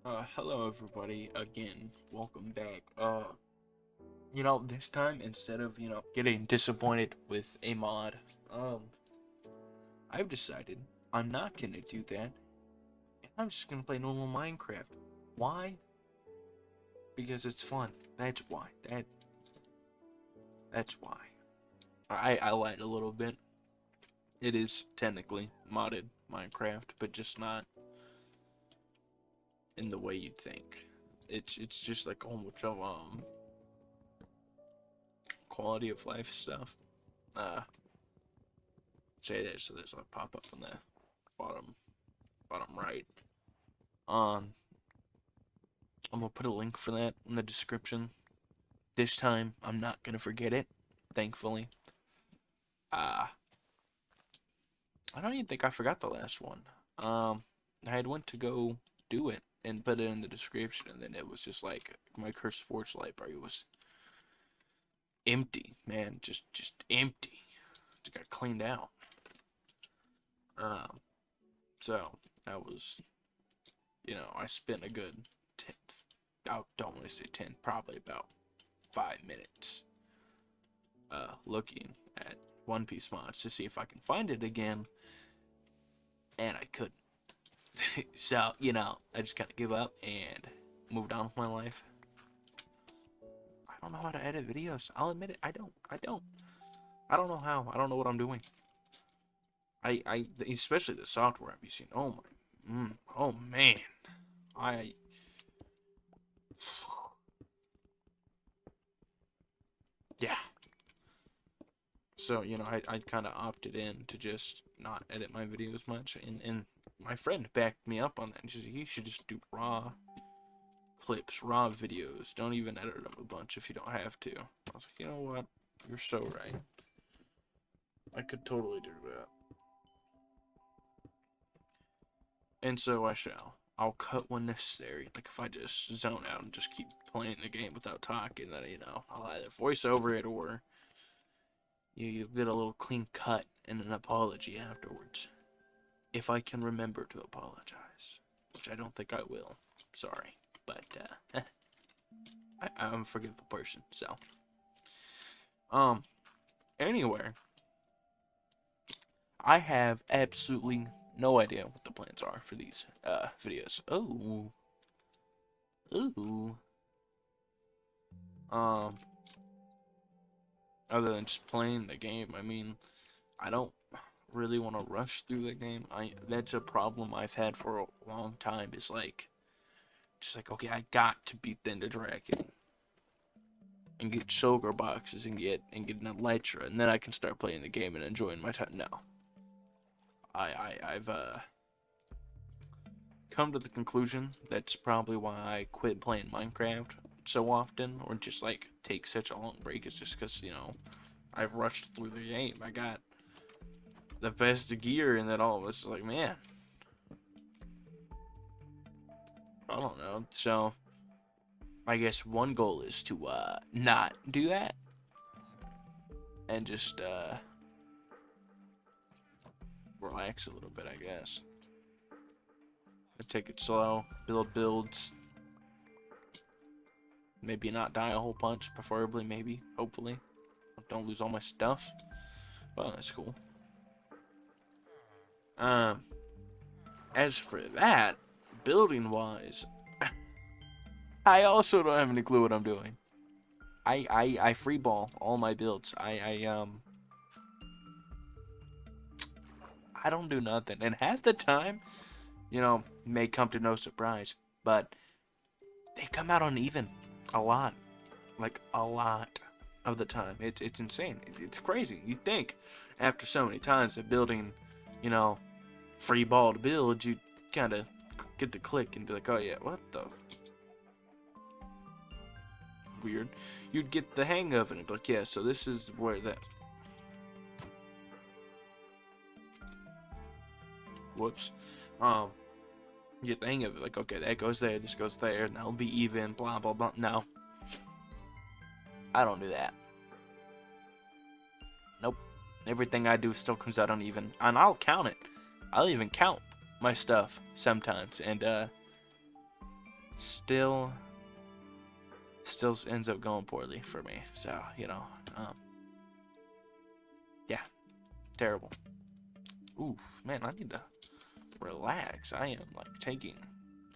Hello everybody, again, welcome back. This time, instead of, getting disappointed with a mod, I've decided I'm not gonna do that, and I'm just gonna play normal Minecraft. Why? Because it's fun. That's why. That's why. I lied a little bit. It is technically modded Minecraft, but just not in the way you'd think. It's just like a whole bunch of, quality of life stuff. Uh, say that so there's a pop up on the bottom bottom right. Um, I'm gonna put a link for that in the description. This time I'm not gonna forget it, thankfully. Uh I don't even think I forgot the last one. I had went to go do it and put it in the description, and then it was just like my Curse Forge library was empty, man, just empty. Just got cleaned out. Um, so that was, I spent a good 10, I don't want to say 10, probably about 5 minutes looking at One Piece mods to see if I can find it again, and I couldn't. So, I just kind of give up and moved on with my life. I don't know how to edit videos. I'll admit it. I don't. I don't know how. I don't know what I'm doing. Especially the software I'm using. Oh my, oh man. I, yeah. So, I kind of opted in to just not edit my videos much, and my friend backed me up on that. And she said, you should just do raw clips, raw videos. Don't even edit them a bunch if you don't have to. I was like, you know what? You're so right. I could totally do that. And so I shall. I'll cut when necessary. Like if I just zone out and just keep playing the game without talking, then I'll either voice over it or you get a little clean cut and an apology afterwards. If I can remember to apologize, which I don't think I will. Sorry, but I'm a forgivable person. So, um, anyway, I have absolutely no idea what the plans are for these videos. Oh, ooh. Um, other than just playing the game, I mean, I don't really want to rush through the game. That's a problem I've had for a long time. Is like, just like, okay, I got to beat the Ender Dragon and get sugar boxes and get an elytra, and then I can start playing the game and enjoying my time. No, I've come to the conclusion that's probably why I quit playing Minecraft so often, or just like take such a long break. Is just because I've rushed through the game. I got the best gear, and then all of us like, man, I don't know. So I guess one goal is to not do that and just relax a little bit, I guess. Take it slow, build builds, maybe not die a whole bunch, preferably, maybe, hopefully. Don't lose all my stuff. Well, that's cool. Um, as for that, building wise, I also don't have any clue what I'm doing. I freeball all my builds. I don't do nothing, and half the time, may come to no surprise, but they come out uneven, a lot, like a lot of the time. It's insane. It's crazy. You think after so many times of building, you know, free balled build, you kind of get the click and be like, oh yeah, what the weird. You'd get the hang of it and be like, yeah, so this is where that. Whoops. Um, you get the hang of it, like, okay, that goes there, this goes there, and that'll be even, blah blah blah. No, I don't do that. Nope. Everything I do still comes out uneven, and I'll count it. I'll even count my stuff sometimes, and still ends up going poorly for me. So, yeah, terrible. Oof, man, I need to relax. I am like taking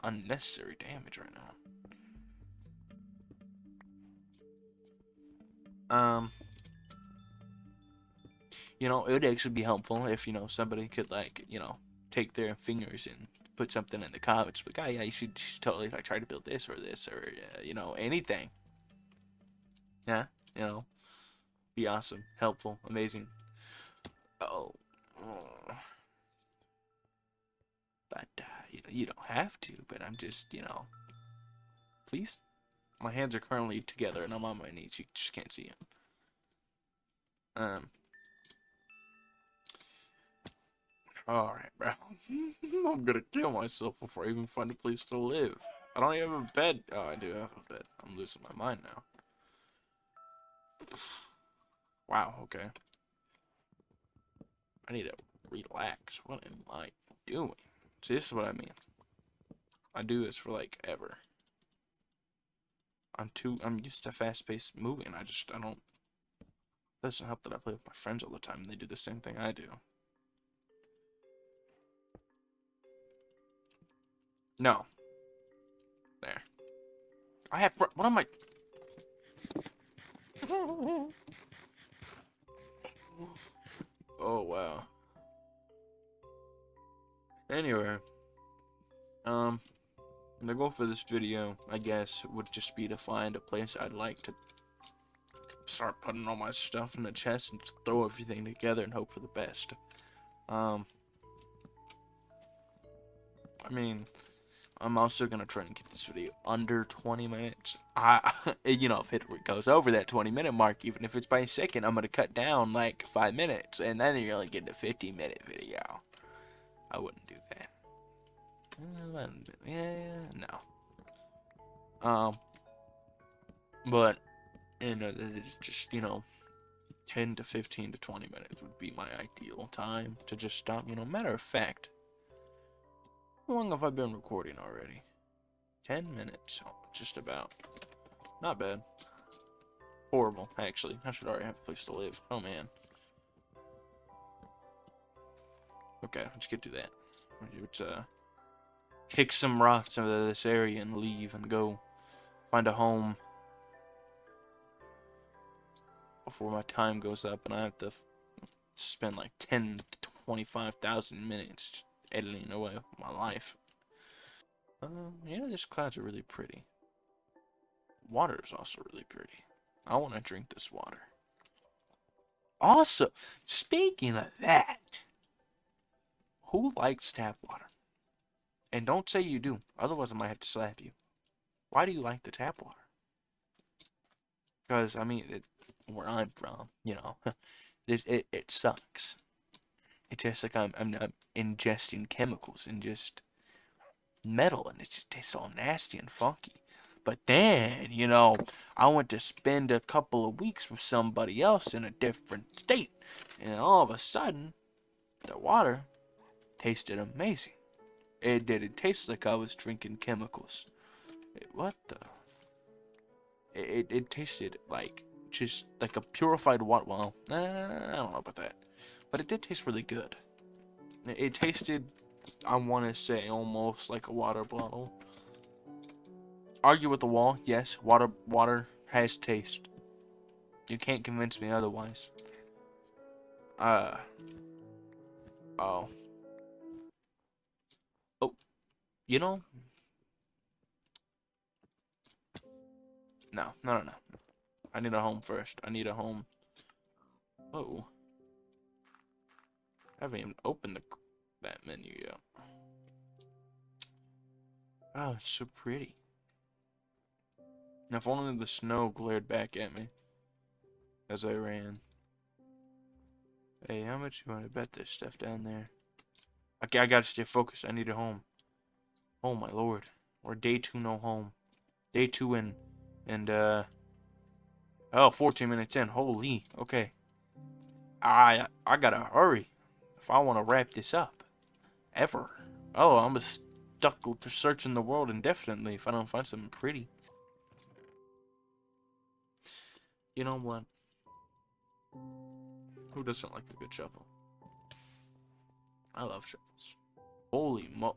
unnecessary damage right now. It would actually be helpful if, somebody could, like, take their fingers and put something in the comments. Like, oh, yeah, you should totally, like, try to build this, or anything. Yeah, be awesome, helpful, amazing. Oh, but, you don't have to, but I'm just, please. My hands are currently together, and I'm on my knees. You just can't see it. Alright, bro. I'm gonna kill myself before I even find a place to live. I don't even have a bed. Oh, I do have a bed. I'm losing my mind now. Wow, okay. I need to relax. What am I doing? See, this is what I mean. I do this for, like, ever. I'm used to fast-paced moving. I don't. It doesn't help that I play with my friends all the time and they do the same thing I do. No. There. I have. What am I? Oh, wow. Anyway. The goal for this video, I guess, would just be to find a place I'd like to start putting all my stuff in the chest and just throw everything together and hope for the best. I mean, I'm also gonna try and keep this video under 20 minutes. If it goes over that 20-minute mark, even if it's by a second, I'm gonna cut down like 5 minutes, and then you're only getting a 50-minute video. I wouldn't do that. Yeah, no. But just 10 to 15 to 20 minutes would be my ideal time to just stop. Matter of fact, how long have I been recording already? 10 minutes, just about. Not bad. Horrible, actually. I should already have a place to live. Oh, man. Okay, let's get to that. Let's, kick some rocks out of this area and leave and go find a home before my time goes up and I have to spend like 10 to 25,000 minutes editing away my life. These clouds are really pretty. Water is also really pretty. I want to drink this water. Also, speaking of that, who likes tap water? And don't say you do, otherwise I might have to slap you. Why do you like the tap water? Because, I mean, where I'm from, it sucks. It tastes like I'm ingesting chemicals and just metal, and it just tastes all nasty and funky. But then, I went to spend a couple of weeks with somebody else in a different state, and all of a sudden, the water tasted amazing. It did. It tasted like I was drinking chemicals. What the? It tasted like just like a purified water. Well, I don't know about that, but it did taste really good. It tasted, I want to say, almost like a water bottle. Argue with the wall. Yes, water has taste. You can't convince me otherwise. Uh. Oh. Oh. You know? No. No. No. No. I need a home first. I need a home. Oh. I haven't even opened that menu yet. Oh, it's so pretty. Now, if only the snow glared back at me as I ran. Hey, how much you want to bet this stuff down there? Okay, I gotta stay focused. I need a home. Oh my lord. We're day 2, no home. Day 2 in. And, oh, 14 minutes in. Holy. Okay. I gotta hurry if I want to wrap this up. Ever. Oh, I'm stuck to searching the world indefinitely if I don't find something pretty. You know what? Who doesn't like a good shovel? I love shovels. Holy mo...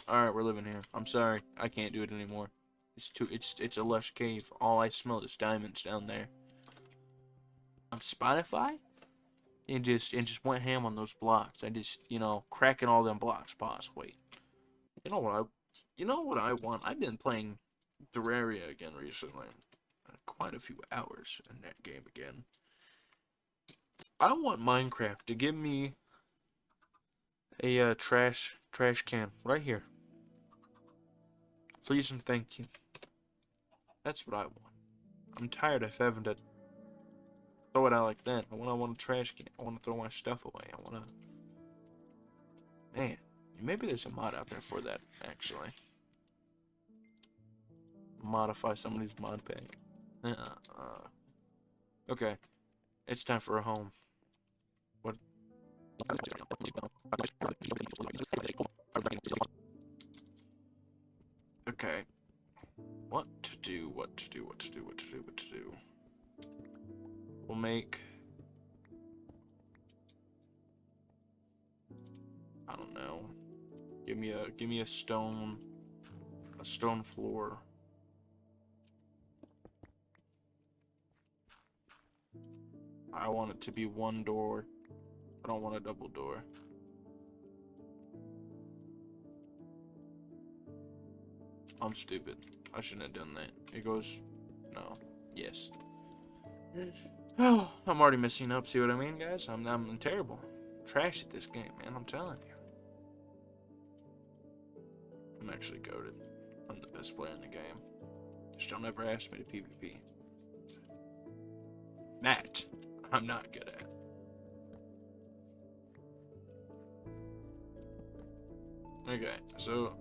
Alright, we're living here. I'm sorry. I can't do it anymore. It's a lush cave. All I smell is diamonds down there. On Spotify? And just went ham on those blocks. I just, cracking all them blocks. Pause. Wait. You know what I want? I've been playing Terraria again recently. Quite a few hours in that game again. I want Minecraft to give me a trash can right here. Please and thank you. That's what I want. I'm tired of having to throw it out like that. I want a trash can. I want to throw my stuff away. I want to... Man, maybe there's a mod out there for that, actually. Modify somebody's Modpack. Okay. It's time for a home. What? Okay. What to do? We'll make... I don't know. Give me a stone floor. I want it to be one door. I don't want a double door. I'm stupid. I shouldn't have done that. It goes... No. Yes. Oh, I'm already messing up. See what I mean, guys? I'm terrible. Trash at this game, man. I'm telling you. I'm actually goated. I'm the best player in the game. Just don't ever ask me to PvP. That I'm not good at. Okay, so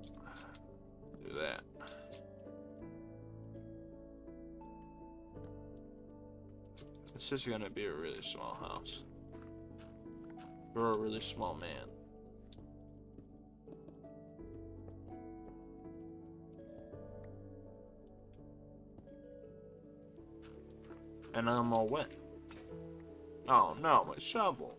do that. This is gonna be a really small house. For a really small man. And I'm all wet. Oh no, my shovel.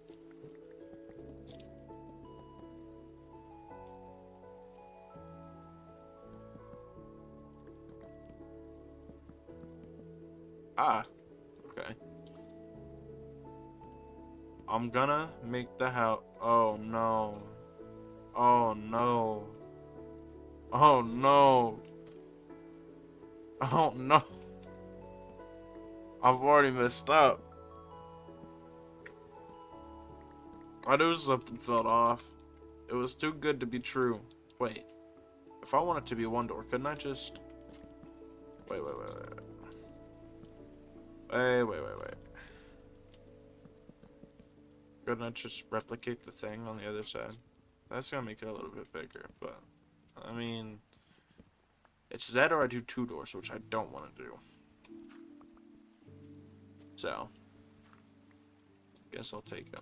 Ah, okay. I'm gonna make the house. Oh no. Oh no. Oh no. Oh no. I've already messed up. I knew something fell off. It was too good to be true. Wait. If I want it to be one door, couldn't I just... Wait. Couldn't I just replicate the thing on the other side? That's gonna make it a little bit bigger, but... I mean... It's that or I do two doors, which I don't want to do. So... Guess I'll take it.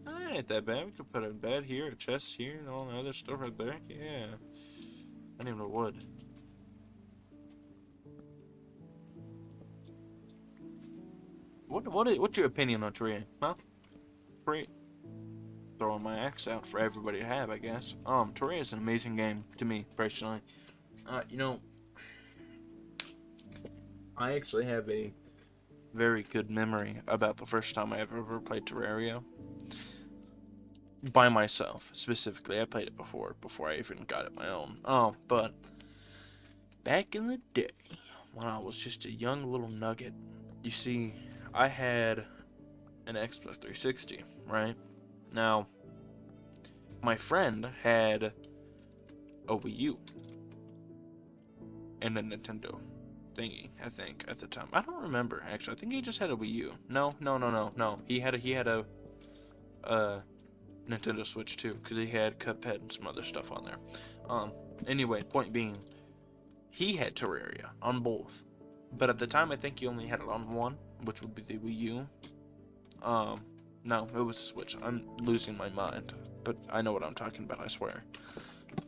That ain't that bad. We could put a bed here, a chest here, and all the other stuff right there. Yeah. I need more wood. What's your opinion on Terraria? Huh? Great. Throwing my axe out for everybody to have, I guess. Terraria is an amazing game to me, personally. I actually have a very good memory about the first time I ever played Terraria. By myself, specifically. I played it before I even got it my own. But back in the day, when I was just a young little nugget, you see, I had an Xbox 360, right? Now, my friend had a Wii U and a Nintendo thingy, I think, at the time. I don't remember, actually. I think he just had a Wii U. No. He had a Nintendo Switch too, because he had Cuphead and some other stuff on there. Anyway, point being, he had Terraria on both, but at the time I think he only had it on one, which would be the Wii U. No, it was a Switch. I'm losing my mind, but I know what I'm talking about, I swear.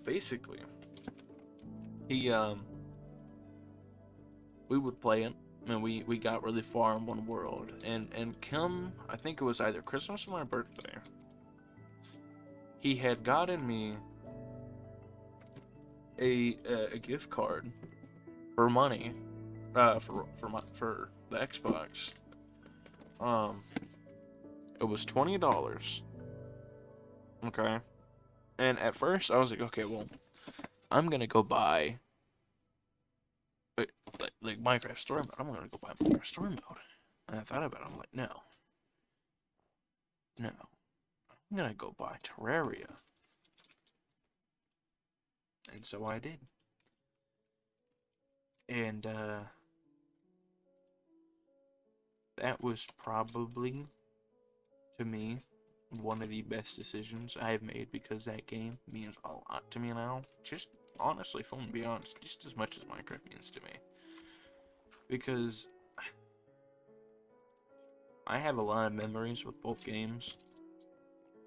Basically, he, we would play it, and we got really far in one world, and Kim, I think it was either Christmas or my birthday, he had gotten me a gift card for money, for the Xbox. Um, it was $20. Okay, and at first I was like, okay, well, I'm gonna go buy like Minecraft Story Mode. I'm gonna go buy Minecraft Story Mode. And I thought about it. I'm like, no, no, I'm gonna go buy Terraria. And so I did. And that was probably, to me, one of the best decisions I have made, because that game means a lot to me now. Just honestly, if I'm gonna be honest, just as much as Minecraft means to me. Because I have a lot of memories with both games.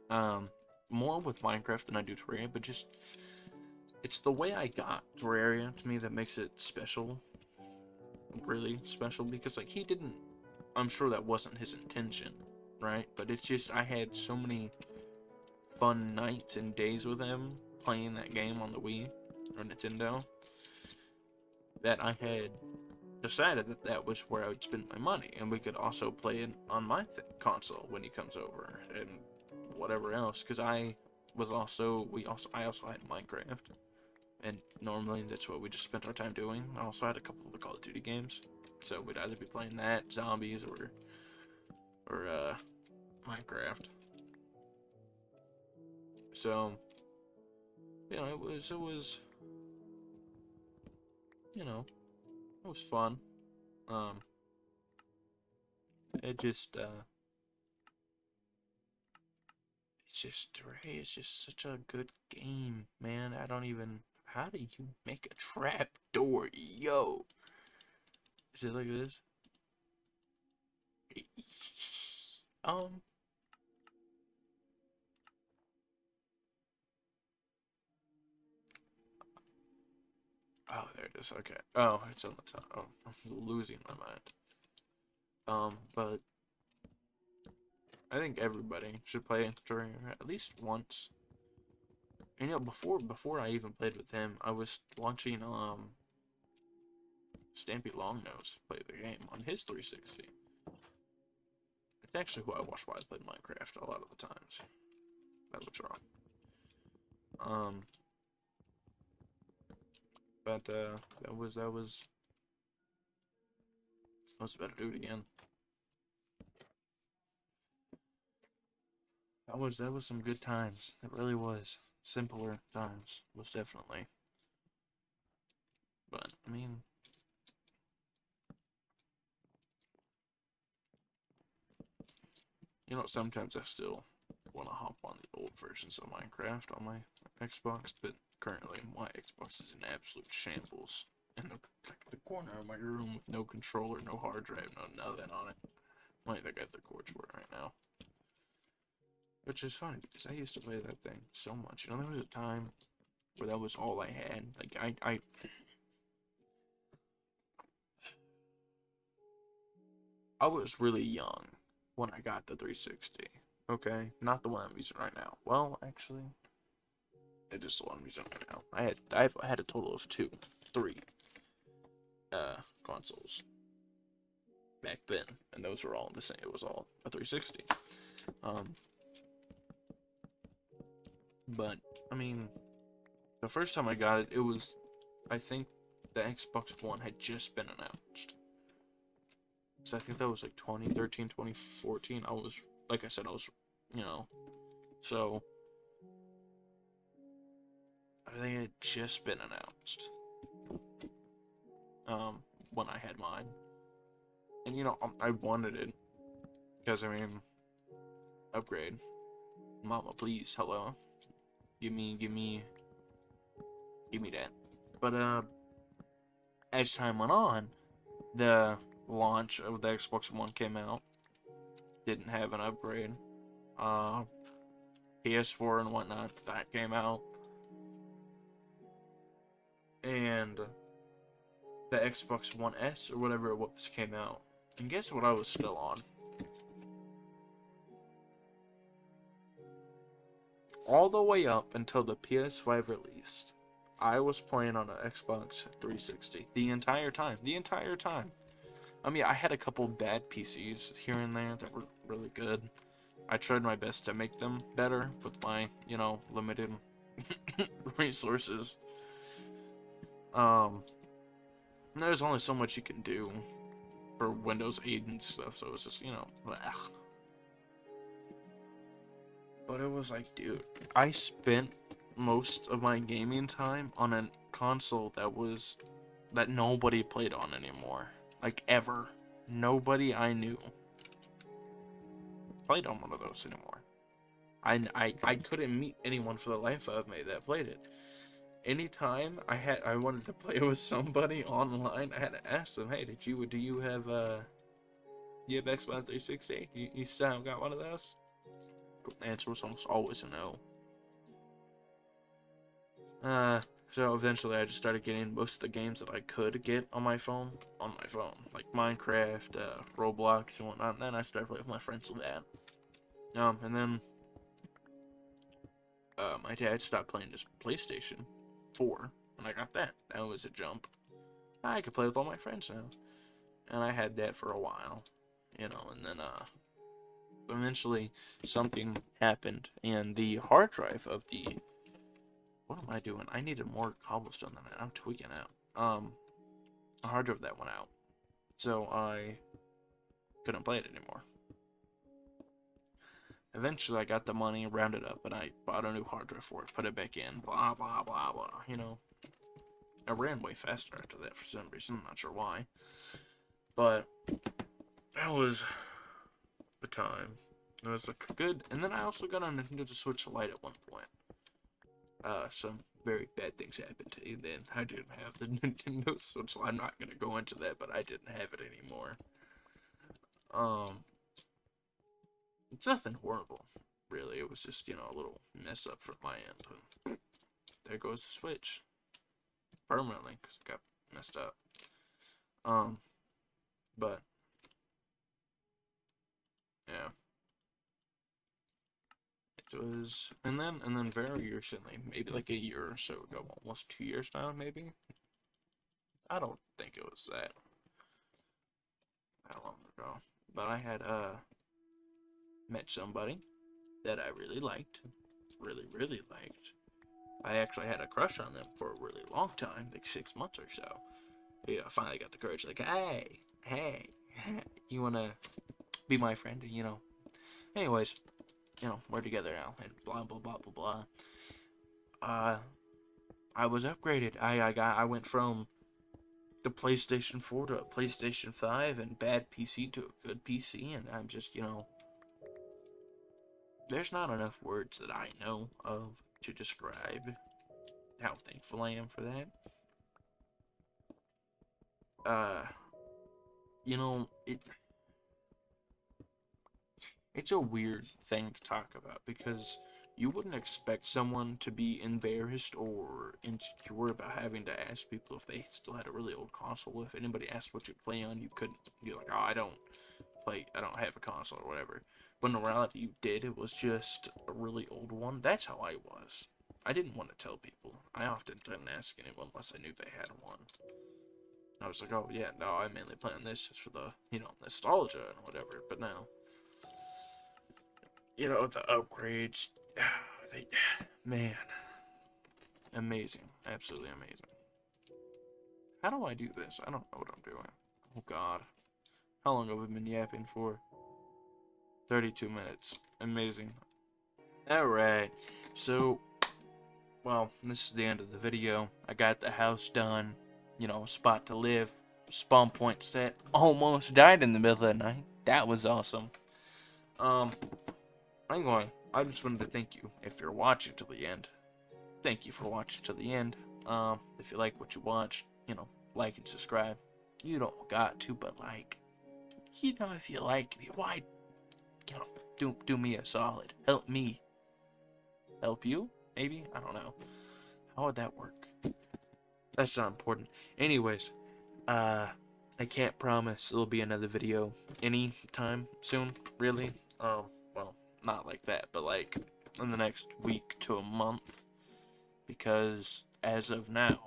More with Minecraft than I do Terraria, but just it's the way I got Terraria to me that makes it special. Really special, because like he didn't, I'm sure that wasn't his intention, right? But it's just I had so many fun nights and days with him playing that game on the Wii or Nintendo that I had decided that that was where I would spend my money, and we could also play it on my console when he comes over and whatever else. Because I also had Minecraft, and normally that's what we just spent our time doing. I also had a couple of the Call of Duty games, so we'd either be playing that, zombies, or Minecraft. So it was you know it was fun. Um, it just it's just such a good game, man. I don't even. How do you make a trap door, yo? Is it like this? Um. Oh, there it is. Okay. Oh, it's on the top. Oh, I'm losing my mind. But I think everybody should play during at least once. And before I even played with him, I was watching Stampy Longnose play the game on his 360. It's actually who I watched while I played Minecraft a lot of the times. That was wrong. Um, but I was about to do it again. That was some good times. It really was. Simpler times, most definitely. But I mean, sometimes I still want to hop on the old versions of Minecraft on my Xbox, but currently my Xbox is in absolute shambles. In the corner of my room with no controller, no hard drive, no nothing on it. I think I have the cords for it right now. Which is funny, because I used to play that thing so much. There was a time where that was all I had. Like, I was really young when I got the 360. Okay? Not the one I'm using right now. Well, actually, it is the one I'm using right now. I've had a total of three consoles back then, and those were all the same. It was all a 360. But I mean, the first time I got it, I think the Xbox One had just been announced. So I think that was like 2013, 2014. Like I said, you know, so I think it had just been announced. When I had mine, and I wanted it because upgrade, mama, please, hello, give me that. But as time went on, the launch of the Xbox One came out, didn't have an upgrade, PS4 and whatnot, that came out. And the Xbox One S or whatever it was came out. And guess what I was still on? All the way up until the PS5 released, I was playing on an Xbox 360 the entire time. The entire time. I mean, I had a couple bad PCs here and there that were really good. I tried my best to make them better with my, limited resources. There's only so much you can do for Windows 8 and stuff, so it's just, blech. But it was like, dude, I spent most of my gaming time on a console that nobody played on anymore. Like, ever. Nobody I knew played on one of those anymore. I couldn't meet anyone for the life of me that played it. Anytime I wanted to play with somebody online, I had to ask them, hey, do you have Xbox 360? You still haven't got one of those? The answer was almost always a no. So eventually I just started getting most of the games that I could get on my phone, like Minecraft, Roblox, and whatnot. And then I started playing with my friends with that. And then my dad stopped playing his PlayStation 4, and I got that. That was a jump. I could play with all my friends now, and I had that for a while, and then eventually something happened, and the hard drive of the what am I doing? I needed more cobblestone than that. I'm tweaking out. The hard drive that went out, so I couldn't play it anymore. Eventually, I got the money, rounded up, and I bought a new hard drive for it, put it back in, blah, blah, blah, blah, I ran way faster after that for some reason, I'm not sure why. But that was the time. It was good, and then I also got on Nintendo Switch Lite at one point. Some very bad things happened, and then I didn't have the Nintendo Switch. I'm not gonna go into that, but I didn't have it anymore. It's nothing horrible, really. It was just, a little mess up from my end. And there goes the Switch. Permanently, because it got messed up. But, yeah. It was, and then very recently, maybe like a year or so ago, almost 2 years now, maybe? I don't think it was that long ago. But I had, met somebody that I really liked. Really, really liked. I actually had a crush on them for a really long time, like 6 months or so. I finally got the courage, like, hey, you wanna be my friend? Anyways, we're together now, and blah, blah, blah, blah, blah. I was upgraded. I went from the PlayStation 4 to a PlayStation 5, and bad PC to a good PC, and I'm just, there's not enough words that I know of to describe how thankful I am for that. It's a weird thing to talk about because you wouldn't expect someone to be embarrassed or insecure about having to ask people if they still had a really old console. If anybody asked what you play on, you couldn't. You're like, oh, I don't have a console or whatever. But in reality, you did. It was just a really old one. That's how I was. I didn't want to tell people. I often didn't ask anyone unless I knew they had one. I was like, oh yeah, no, I mainly play on this just for the, nostalgia and whatever. But now, the upgrades, man, amazing, absolutely amazing. How do I do this? I don't know what I'm doing. Oh God, how long have we been yapping for? 32 minutes. Amazing. Alright, so, well, this is the end of the video. I got the house done, spot to live, spawn point set, almost died in the middle of the night. That was awesome. Anyway, I just wanted to thank you if you're watching to the end. Thank you for watching to the end. If you like what you watched, like and subscribe. You don't got to, but like, if you like me, why Oh, do me a solid. Help me. Help you? Maybe? I don't know. How would that work? That's not important. Anyways, I can't promise there'll be another video anytime soon, really. Well, not like that, but like in the next week to a month. Because as of now,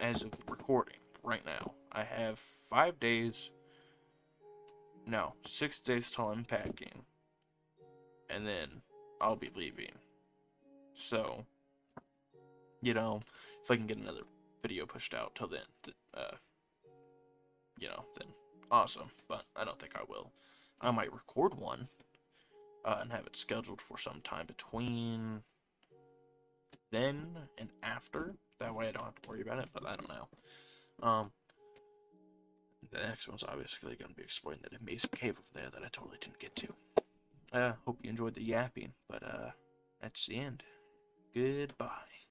as of recording right now, I have 5 days, no, 6 days till I'm packing. And then I'll be leaving. So, if I can get another video pushed out till then, then awesome. But I don't think I will. I might record one and have it scheduled for some time between then and after. That way I don't have to worry about it, but I don't know. The next one's obviously going to be exploring that amazing cave over there that I totally didn't get to. Hope you enjoyed the yapping, but that's the end. Goodbye.